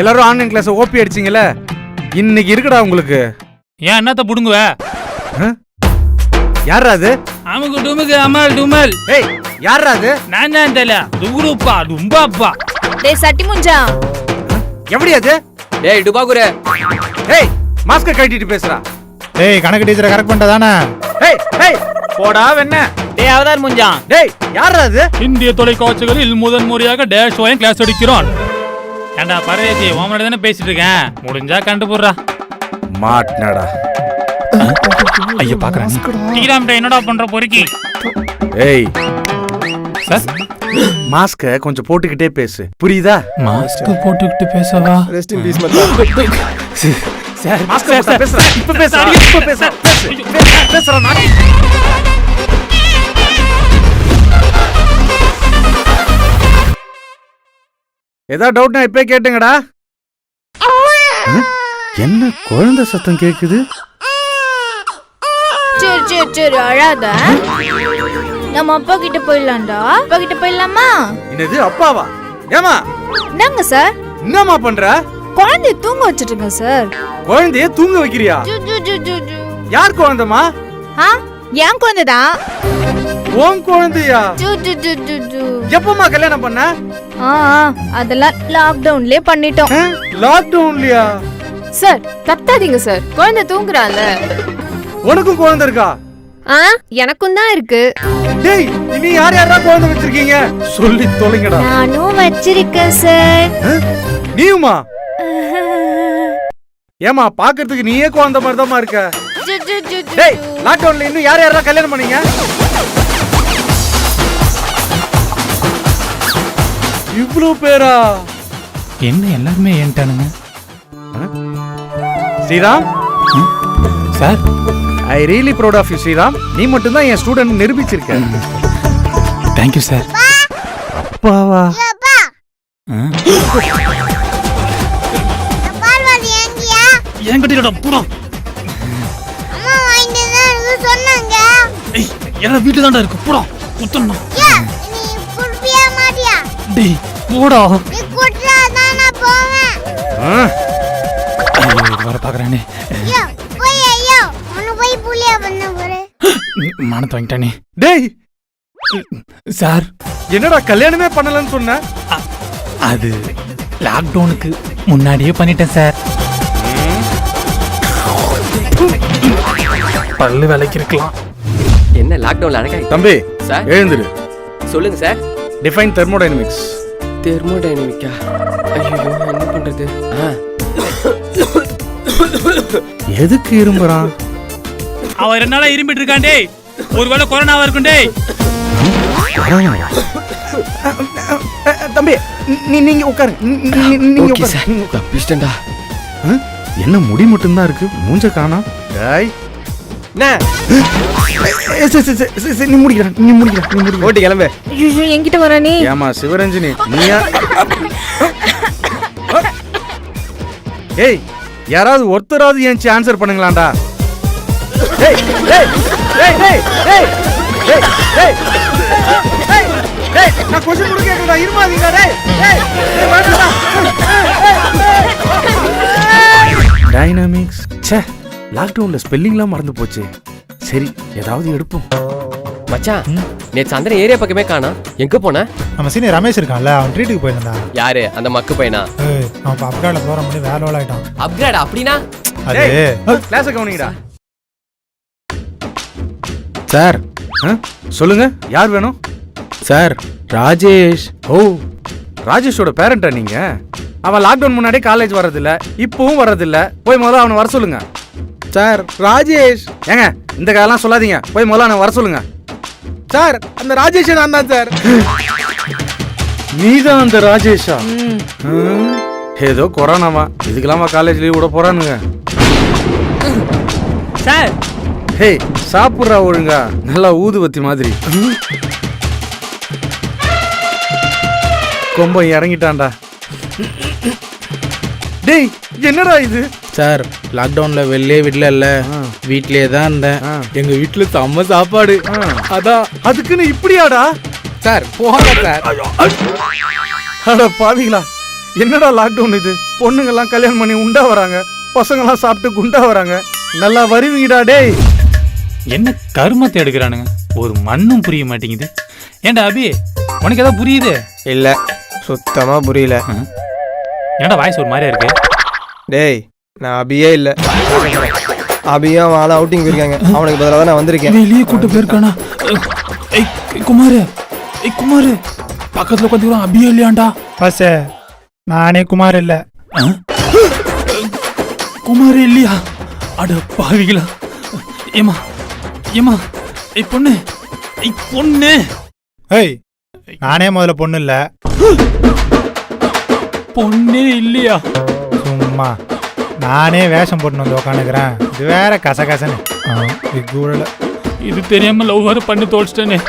எல்லாரும் online class OP அடிச்சிங்கல்ல, இன்னைக்கு இருக்குடா உங்களுக்கு. ஏன் என்னத்த புடுங்குவ? யாரா அது? அமுக்கு டுமுக்கு அமல் டுமல். ஏய் யாரா அது? நான் தான் தெரியல. துகுருப்பா டும்பாப்பா. டேய் சட்டி முஞ்சா. எப்படி அது? டேய் டுபாகுரே. ஏய் மாஸ்க் கழட்டிட்டு பேசுறா. டேய் கணக்கு டீச்சரை கரெக்ட் பண்ணிட்டதானே? ஏய் ஏய் போடா வெண்ணே. டேய் அவதார் முஞ்சான். டேய் யாரா அது? இந்திய தொலைக்காட்சிகளில் முதன் முறையாக டேஷ் வாயும் கிளாஸ் எடுக்கிறான். ஏண்டா பரதேசி, உன் முன்னாடி தானே பேசிட்டு இருக்கேன். முடிஞ்சா கண்டுபுடுறா. மாட்னடா. ஐயா பாக்குறேன். டீராம்டா என்னடா பண்ற பொறுக்கி? ஏய் சார் மாஸ்க கொஞ்சம் போட்டுக்கிட்டே பேசு, புரியுதா? மாஸ்க் போட்டுக்கிட்டு பேசவா? ரெஸ்ட் இன் பீஸ் மச்சான். சார் மாஸ்க் போட்டு பேசுறா. இப்ப பேசுறா. இப்ப பேசுறா. பேசுறா நான். ஏதா டவுட்னா இப்பே கேட்டுங்கடா. என்ன குழந்தை சத்தம் கேக்குது? சரி சரி சரி அழாத. நம்ம அப்பா கிட்ட போயிடலாம்டா. அப்பா கிட்ட போயிடலாமா? என்னது அப்பாவா? ஏமா என்னங்க சார்? என்னமா பண்ற? குழந்தைய தூங்க வச்சிட்டு இருக்கேன் சார். குழந்தைய தூங்க வைக்கிறியா? ஜு, ஜு, ஜு, ஜு, ஜு. யார் குழந்தைமா? ஆ என் குழந்தைதான். உன் குழந்தையா? ஜு, ஜு, ஜு, ஜு, ஜு. எப்பமா கல்யாணம் பண்ண? அதெல்லாம் லாக்டவுன்லயே பண்ணிட்டோம். லாக்டவுன்லயா? சார் கத்தாதீங்க சார், குழந்தை தூங்குறால. உனக்கும் குழந்தை இருக்கா? எனக்கும் தான் இருக்கு. டேய் இனி யார் யாரா குழந்தை வச்சிருக்கீங்க சொல்லி தொலைங்கடா. நானும் வச்சிருக்கேன் சார். நீயுமா? ஏமா பாக்குறதுக்கு நீயே குழந்தை மாதிரி தான் இருக்க. ஜு, ஜு, ஜு, ஜு, டேய் ஜு. லாக்டவுன்ல இன்னும் யார் யாரா கல்யாணம் பண்ணீங்க? இவ்ளோ பேரா? என்ன எல்லாருமே ஏன்ட்டானுங்க? Sriram sir I really proud of you Sriram. நீ மட்டும் தான் என் ஸ்டூடண்ட் நிரூபிச்சிருக்க. Thank you sir. அப்பாவா? என்கிட்ட பூரா எல்லாம் வீட்டுல தான்டா இருக்கு. பூரா குத்தணும். டேய் போடா. வர பாக்குறானே. மானத்தை வாங்கிட்டானே. டேய் சார் என்னடா கல்யாணமே பண்ணலன்னு சொன்ன? அது லாக்டவுனுக்கு முன்னாடியே பண்ணிட்டேன் சார். பல்லு விலைக்கு இருக்கலாம். என்ன லாக்டவுன்ல அடக்கா? தம்பி சார் எழுந்துரு. சொல்லுங்க சார். Define thermodynamics. தெர்மோடைனமிக்கா? ஐயோ என்ன பண்றது? எதுக்கு இரும்புறான்? அவன் 2 நாளா இரும்பிட்டு இருக்கான். டேய் ஒருவேளை கொரோனாவா இருக்கும். டேய் தம்பி நீங்க உட்காரு. நீங்க ஓகே சார். தப்பிச்சிட்டேன்டா. என்ன முடி மட்டும் தான் இருக்கு, மூஞ்ச காணோம். டேய் என்ன? நீ முடிக்கிறா. ஓட்டி கிளம்பு. ஐயோ என்கிட்ட வர நீ. ஏமா சிவரஞ்சனி நீயா? ஏய் யாராவது ஒருத்தராவது ஏன் ஆன்சர் பண்ணுங்களாண்டா. ஏய் ஏய் ஏய் ஏய் ஏய் ஏய் ஏய் ஏய் நான் क्वेश्चन முடி கேக்குறா. இருமாதீங்க. டேய் ஏய் வேண்டாம்டா. டைனமிக்ஸ். ச்சே லாக்டவுன்ல ஸ்பெல்லிங்லாம் மறந்து போச்சு. சரி ஏதாவது எடுப்போம். மச்சான் நேத்து சந்திரன் ஏரியா பக்கமே காணா. எங்க போன? நம்ம சீனியர் ரமேஷ் இருக்கான்ல, அவன் ட்ரீட்டுக்கு போயிருந்தான். யாரு அந்த மக்கு பையனா? அவன் அப்கார்ட்ல போற முன்னாடி வேலை வேலை ஆயிட்டான். அப்கிரேட் அப்படினா? அது கிளாஸ் கவனிங்கடா. சார் சொல்லுங்க யார் வேணும்? சார் ராஜேஷ். ஓ ராஜேஷோட பேரண்டா நீங்க? அவன் லாக்டவுன் முன்னாடி காலேஜ் வர்றதில்ல, இப்பவும் வர்றதில்ல. போய் முதல்ல அவனை வர சொல்லுங்க. சார் ராஜேஷ். ஏங்க இந்த கதையெல்லாம் சொல்லாதீங்க. போய் முதல்ல அவனை வர சொல்லுங்க. சார் அந்த ராஜேஷ் நான் தான் சார். நீதான் அந்த ராஜேஷா? ஏதோ கொரோனாவா, இதுக்கெல்லாமா காலேஜ் லீவ் விட போறானுங்க. சார் ஹே சாப்பிட்றா ஒழுங்கா, நல்லா ஊதுவத்தி மாதிரி. கொம்பம் இறங்கிட்டான்டா. டேய் என்னடா இது? சார் லாக்டவுன்ல வெளியே விடல, வீட்லயே தான் இருந்தேன். எங்க வீட்டுல செம்ம சாப்பாடு. அதான் அதுக்குன்னு இப்படியாடா? சார் போங்க சார். அட பாவிங்களா, என்னடா லாக்டவுன் இது? பொண்ணுங்கெல்லாம் கல்யாணம் பண்ணி உண்டா வராங்க, பசங்கெல்லாம் சாப்பிட்டு குண்டா வராங்க. நல்லா வருவீங்கடா டேய். என்ன கருமத்தை எடுக்கிறானுங்க, ஒரு மண்ணும் புரிய மாட்டேங்குது. ஏன்டா அபி, உனக்கு ஏதாவது புரியுது? இல்ல சுத்தமா புரியல. என்னடா வாய்ஸ் ஒரு மாதிரியா இருக்கு? டேய் நான் அபியே இல்ல, அபியும் அவன் ஆள அவுட்டிங் போயிருக்காங்க. அவனுக்கு பதிலாக தான் நான் வந்திருக்கேன். வெளியே கூட்டு போயிருக்கானா? குமாரு, குமாரு பக்கத்துல உட்காந்து அபியே இல்லையாண்டா? பஸ் நானே குமார் இல்ல. குமாரே இல்லையா? அட பாவிகளா. ஏமா ஏமா, பொண்ணு பொண்ணு. ஏய் நானே முதல்ல பொண்ணு இல்ல. பொண்ணே இல்லையா? சும்மா நானே வேஷம் போட்டு வந்து உக்காந்துக்கிறேன். இது வேற கசகசன்னு விக்கூடல. இது தெரியாம லவ் வேற பண்ணி தோச்சிட்டேனே.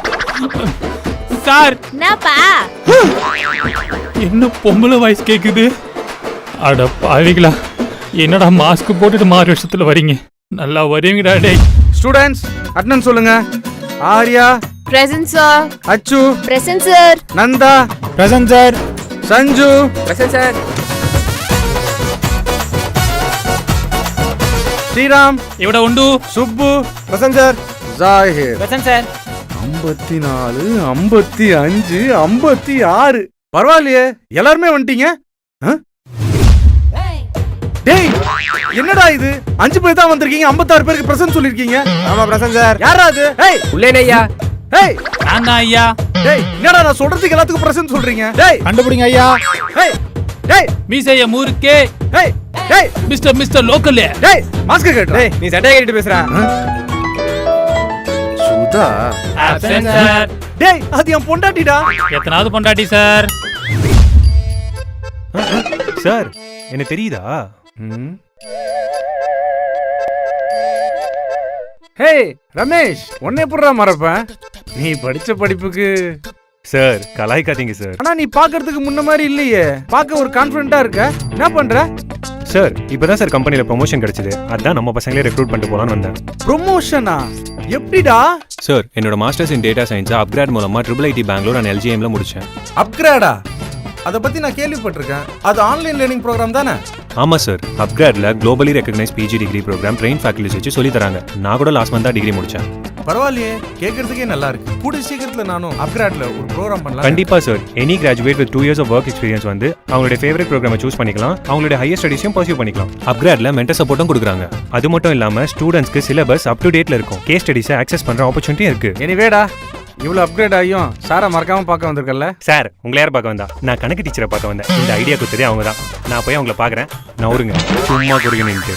சார் என்னப்பா? என்ன பொம்பளை வாய்ஸ் கேக்குது? அட பாவிகளா, என்னடா மாஸ்க் போட்டுட்டு மாறு வருஷத்துல வரீங்க? நல்லா வருவீங்கடா டேய். ஸ்டூடெண்ட்ஸ் அட்டெண்டன்ஸ் சொல்லுங்க. Arya, present sir. Achu, present sir. Nanda, present sir. Sanju, present sir. Sriram, இவட உண்டு. Subbu, present sir. Zahir. Present sir. 54, 55, 56. பரவாயில்லையே, எல்லாருமே வந்துட்டீங்க. டேய் என்னடா இது? 5 பேர் தான் வந்திருக்கீங்க, 56 பேருக்கு பிரசன்ட் சொல்லிருக்கீங்க. ஆமா பிரசன்ட் சார். யாரா அது? ஏய் உள்ளேனே ஐயா. ஏய் நான் தான் ஐயா. டேய் என்னடா நான் சொல்றதுக்கு எல்லாத்துக்கும் பிரசன்ட் சொல்றீங்க? டேய் கண்டுபிடிங்க ஐயா. ஏய் டேய் மீசைய மூர்க்கே. ஏய் டேய் மிஸ்டர் லோக்கல். டேய் மாஸ்க் கட்டு. டேய் நீ சட்டையை கட்டிட்டு பேசுற. சுதா. Absent sir. டேய் அது என் பொண்டாட்டிடா. எத்தனாவது பொண்டாட்டி சார்? சார் என்ன தெரியுதா? ஹே ரமேஷ், உன்னை எப்படிடா மறப்பேன்? நீ படிச்ச படிப்புக்கு. சார் கலாய்க்காதீங்க சார். ஆனா நீ பாக்குறதுக்கு முன்ன மாதிரி இல்லையே, பார்க்க ஒரு கான்ஃபிடென்ட்டா இருக்க. என்ன பண்ற? சார் இப்பதான் சார் கம்பெனில ப்ரொமோஷன் கிடைச்சது, அதான் நம்ம பசங்களே ரெக்ரூட் பண்ணிட்டு போலான்னு வந்தேன். ப்ரொமோஷனா? எப்படிடா? சார் என்னோட masters in data science upgrade மூலமா IIIT பெங்களூர் அண்ட் LGMல முடிச்சேன். அப்கிரேடா? அத பத்தி நான் கேள்விப்பட்டிருக்கேன். அது ஆன்லைன் லேர்னிங் ப்ரோக்ராம் தானே? ஆமா சார், அப்கிரேட்ல globally recognise PG degree program train faculties வச்சு சொல்லி தராங்க. நான் கூட லாஸ்ட் மந்த் தான் டிகிரி முடிச்சேன். பரவாயில்லையே, கேட்கறதுக்கே நல்லா இருக்கு. கூடிய சீக்கிரத்துல நானும் அப்கிரேட்ல ஒரு ப்ரோக்ராம் பண்ணலாம். கண்டிப்பா sir, any graduate with 2 years of work experience வந்து அவங்களுடைய ஃபேவரட் ப்ரோக்ராமை சூஸ் பண்ணிக்கலாம், அவங்களுடைய ஹையர் ஸ்டடீஸையும் பர்சியூ பண்ணிக்கலாம். அப்கிரேட்ல மென்டர் சப்போர்ட்டும் கொடுக்குறாங்க. அது மட்டும் இல்லாம ஸ்டூடெண்ட்ஸ்க்கு சிலபஸ் அப் டு டேட்ல இருக்கும். கேஸ் ஸ்டடீஸை ஆக்சஸ் பண்ற ஆப்பர்ச்சுனிட்டியும் இருக்கு. எனிவேடா, இவ்வளவு அப்கிரேட் ஆகியும் சாரை மறக்காம பார்க்க வந்திருக்கல. சார் உங்களை யார் பார்க்க வந்தா? நான் கணக்கு டீச்சரை பார்க்க வந்தேன். இந்த ஐடியா கொடுத்ததே அவங்க தான். நான் போய் அவங்கள பார்க்குறேன். நான் ஒருங்க சும்மா குறுகிட்டு.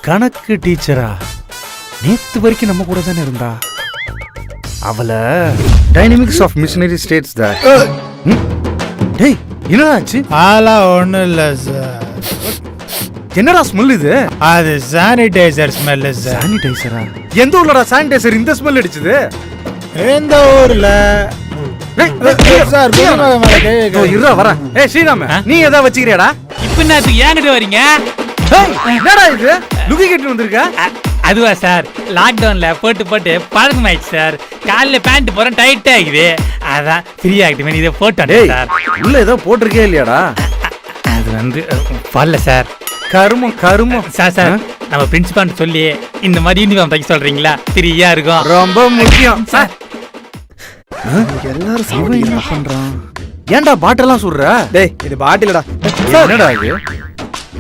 கணக்கு டீச்சரா? நேத்து வரைக்கும் நம்ம கூட தானே இருந்தா. அவளை டைனமிக்ஸ் ஆஃப் மிஷனரி ஸ்டேட்ஸ் தான். டேய் என்னாச்சு? ஆளா ஒண்ணும் இல்ல சார். என்னடா ஸ்மெல் இது? அது சானிடைசர் ஸ்மெல் சார். சானிடைசரா? எந்த ஊர்லடா சானிடைசர் இந்த ஸ்மெல் அடிச்சது? எந்த ஊர்ல சார்? இருடா வரேன். ஏய் ஸ்ரீராம், நீ ஏதாவது வச்சுக்கிறியாடா? இப்ப என்னத்துக்கு ஏங்கிட்டு வரீங்க? என்னடா இது லுங்கி கட்டி வந்திருக்க? அதுவா சார், லாக்டவுன்ல போட்டு பழக்கமாயிடுச்சு சார். காலைல பேண்ட் போறேன், டைட் ஆகுது, அதான் ஃப்ரீ ஆகிட்டு இதை போட்டேன் சார். உள்ள ஏதோ போட்டிருக்கே இல்லையாடா? அது வந்து வரல சார். கருமம் சார் நம்ம பிரின்சிபால் சொல்லி இந்த மாதிரி யூனிஃபார்ம் தைக்க சொல்றீங்களா? ஃப்ரீயா இருக்கும். ரொம்ப முக்கியம் சார். எல்லாரும் என்ன பண்றான்? ஏன்டா பாட்டெல்லாம் சுடுற? டேய் இது பாட்டிலடா. என்னடா இது?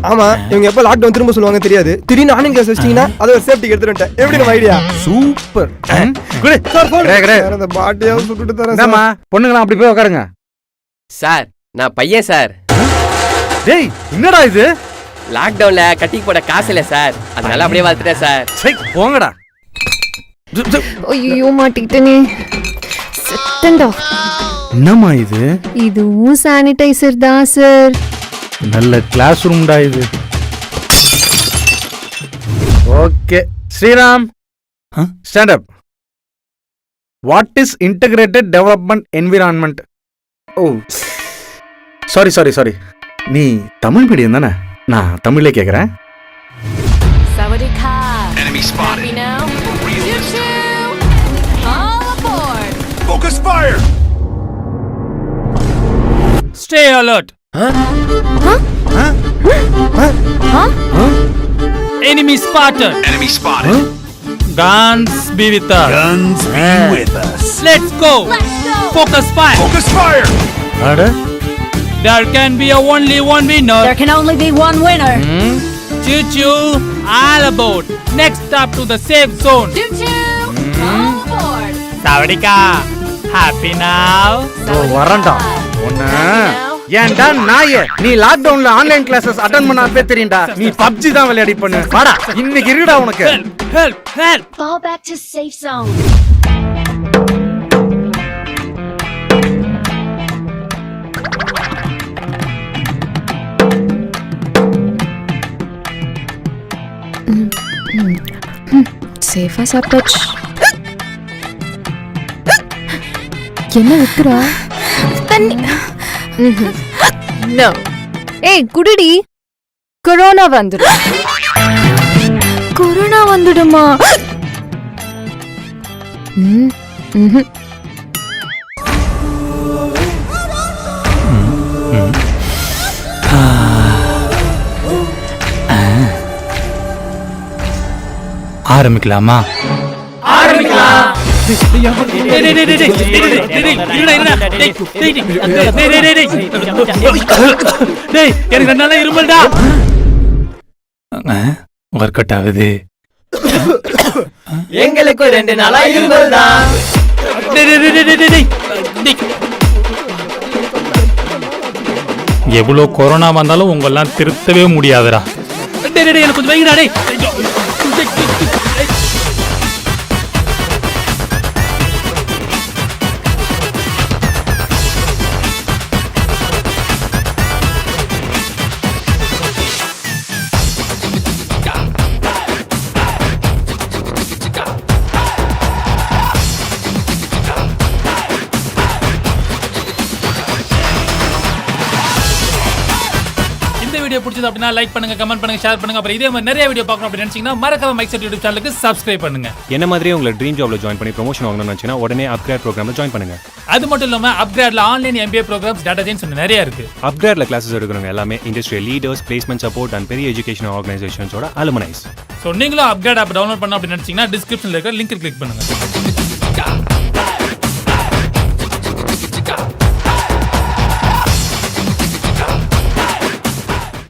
ஆமா இவங்க எப்ப லாக்டவுன் திரும்ப சொல்லுவாங்க தெரியாது. திடீர்னு ஆன்லைன் கிளாஸ் வச்சிட்டீங்கன்னா அதை ஒரு சேஃப்டிக்கு எடுத்துட்டு வந்துட்டேன். எப்படி நம்ம ஐடியா? சூப்பர். அந்த பாட்டியாவது சுட்டுட்டு தரேன். என்னம்மா பொண்ணுங்களா அப்படி போய் உட்காருங்க. சார் நான் பையன் சார். டேய் என்னடா இது? லாக்டவுன்ல கட்டிக்கு போட காசு இல்ல சார், அதனால அப்படியே வளர்த்துட்டேன் சார். சை போங்கடா. ஐயோ மாட்டிக்கிட்டேனே. செத்தண்டா. என்னம்மா இது? இதுவும் சானிடைசர் தான் சார். நல்ல கிளாஸ் ரூம்டா இது. Okay Sriram, stand up. What is integrated development environment? Oh sorry, நீ தமிழ் மீடியம் தானே? நான் தமிழ்ல கேக்குறேன். Stay alert. Enemy spotted. Guns be with us. Let's go. Focus fire. அட There can be only one winner. There can only be one winner. Choo choo, all aboard. Next stop to the safe zone. Choo choo. All aboard. Sawadika. Happy now? வரண்டா உன்ன ஏன்டா நாயே நீ லாக்டவுன்ல online classes attend பண்ணாதே தெரியும்டா நீ PUBG தான் விளையாடி பண்ணு வாடா இன்னைக்கு இருக்குடா உனக்கு Help. Fall back to safe zone. சேஃபா சாப்பிட்டாச்சு. என்ன வைக்கிறா தண்ணி? நோ. ஏய் குடிடி, கொரோனா வந்துடும். கொரோனா வந்துடுமா? ஆரம்பிக்கலாமா? எனக்கு நல்லா இருமல்டா. ஒர்க் அவுட் ஆகுது. எங்களுக்கு 2 நாளா இருமல் தான். எவ்வளவு கொரோனா வந்தாலும் உங்கெல்லாம் திருத்தவே முடியாதுடா. எனக்கு கொஞ்சம் வைங்கடா டேய். வீடியோ பிடிச்சது அப்படின்னா லைக் பண்ணுங்க, கமெண்ட் பண்ணுங்க, ஷேர் பண்ணுங்க. அப்புறம் இதே மாதிரி நிறைய வீடியோ பார்க்கணும் அப்படின்னு நினைச்சீங்கன்னா மறக்காம மைக் செட் யூடியூப் சேனலுக்கு சப்ஸ்கிரைப் பண்ணுங்க. என்ன மாதிரியே உங்களை ட்ரீம் ஜாப்ல ஜாயின் பண்ணி ப்ரொமோஷன் வாங்கணும்னு நினைச்சீங்கன்னா உடனே அப்கிரேட் ப்ரோக்ராம்ல ஜாயின் பண்ணுங்க. அது மட்டும் இல்லாம அப்கிரேட்ல online MBA programs, data science நிறைய இருக்கு. அப்கிரேட்ல கிளாஸஸ் எடுக்கிறவங்க எல்லாமே industrial leaders, placement support and பெரிய எஜுகேஷனல் ஆர்கனைசேஷன்ஸோட அலுமினைஸ். ஸோ நீங்களும் அப்கிரேட் ஆப் டவுன்லோட் பண்ணணும் அப்படின்னு நினைச்சீங்கன்னா டிஸ்கிரிப்ஷன்ல இருக்கிற லிங்க் கிளிக் பண்ணுங்க.